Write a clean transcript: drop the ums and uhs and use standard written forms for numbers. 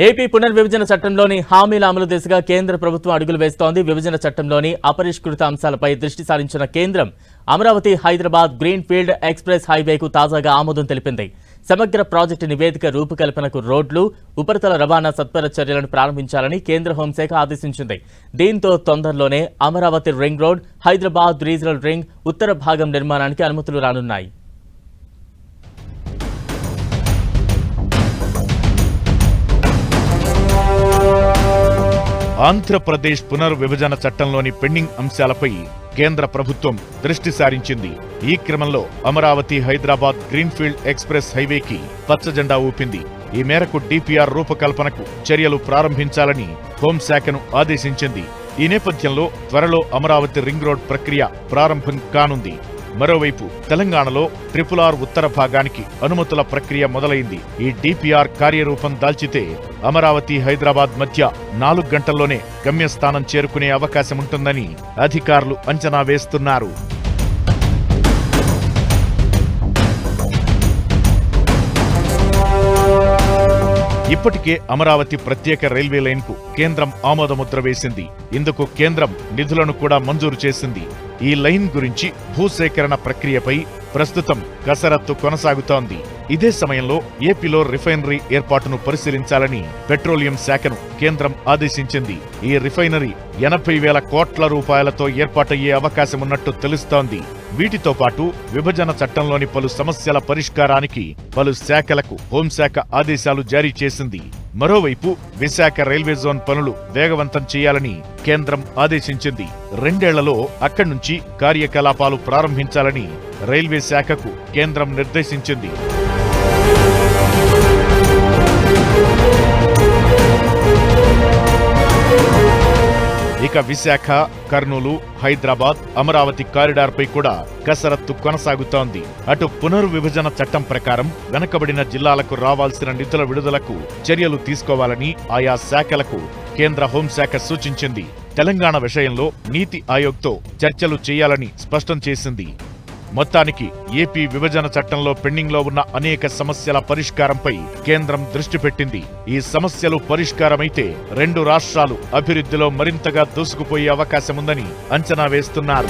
AP పునర్విభజన చట్టంలోని హామీల అమలు దిశగా కేంద్ర ప్రభుత్వం అడుగులు వేస్తోంది. విభజన చట్టంలోని అపరిష్కృత అంశాలపై దృష్టి సారించిన కేంద్రం Amaravati Hyderabad green field express హైవేకు తాజాగా ఆమోదం తెలిపింది. సమగ్ర ప్రాజెక్టు నివేదిక రూపకల్పనకు రోడ్లు, ఉపరితల రవాణా సత్వర చర్యలను ప్రారంభించాలని కేంద్ర హోంశాఖ ఆదేశించింది. దీంతో తొందరలోనే Amaravati ring road, Hyderabad regional ring ఉత్తర భాగం నిర్మాణానికి అనుమతులు రానున్నాయి. ఆంధ్రప్రదేశ్ పునర్విభజన చట్టంలోని పెండింగ్ అంశాలపై కేంద్ర ప్రభుత్వం దృష్టి సారించింది. ఈ క్రమంలో అమరావతి హైదరాబాద్ గ్రీన్ఫీల్డ్ ఎక్స్ప్రెస్ హైవేకి పచ్చజెండా ఊపింది. ఈ మేరకు డిపిఆర్ రూపకల్పనకు చర్యలు ప్రారంభించాలని హోంశాఖను ఆదేశించింది. ఈ నేపథ్యంలో త్వరలో అమరావతి రింగ్ రోడ్ ప్రక్రియ ప్రారంభం కానుంది. మరోవైపు తెలంగాణలో RRR ఉత్తర భాగానికి అనుమతుల ప్రక్రియ మొదలైంది. ఈ డిపిఆర్ కార్యరూపం దాల్చితే అమరావతి హైదరాబాద్ మధ్య 4 గంటల్లోనే గమ్యస్థానం చేరుకునే అవకాశముంటుందని అధికారులు అంచనా వేస్తున్నారు. ఇప్పటికే అమరావతి ప్రత్యేక రైల్వే లైన్కు కేంద్రం ఆమోదముద్ర వేసింది. ఇందుకు కేంద్రం నిధులను కూడా మంజూరు చేసింది. ఈ లైన్ గురించి భూసేకరణ ప్రక్రియపై ప్రస్తుతం కసరత్తు కొనసాగుతోంది. ఇదే సమయంలో ఏపీలో రిఫైనరీ ఏర్పాటును పరిశీలించాలని పెట్రోలియం శాఖను కేంద్రం ఆదేశించింది. ఈ రిఫైనరీ 80,000 కోట్ల రూపాయలతో ఏర్పాటయ్యే అవకాశమున్నట్టు తెలుస్తోంది. వీటితో పాటు విభజన చట్టంలోని పలు సమస్యల పరిష్కారానికి పలు శాఖలకు హోంశాఖ ఆదేశాలు జారీ చేసింది. మరోవైపు విశాఖ రైల్వే జోన్ పనులు వేగవంతం చేయాలని కేంద్రం ఆదేశించింది. 2 ఏళ్లలో అక్కడి నుంచి కార్యకలాపాలు ప్రారంభించాలని రైల్వే శాఖకు కేంద్రం నిర్దేశించింది. ఇక విశాఖ, కర్నూలు, హైదరాబాద్, అమరావతి కారిడార్పై కూడా కసరత్తు కొనసాగుతోంది. అటు పునర్విభజన చట్టం ప్రకారం వెనకబడిన జిల్లాలకు రావాల్సిన నిధుల విడుదలకు చర్యలు తీసుకోవాలని ఆయా శాఖలకు కేంద్ర హోంశాఖ సూచించింది. తెలంగాణ విషయంలో నీతి ఆయోగ్తో చర్చలు చేయాలని స్పష్టం చేసింది. మొత్తానికి ఏపీ విభజన చట్టంలో పెండింగ్లో ఉన్న అనేక సమస్యల పరిష్కారంపై కేంద్రం దృష్టి పెట్టింది. ఈ సమస్యలు పరిష్కారమైతే 2 రాష్ట్రాలు అభివృద్ధిలో మరింతగా దూసుకుపోయే అవకాశముందని అంచనా వేస్తున్నారు.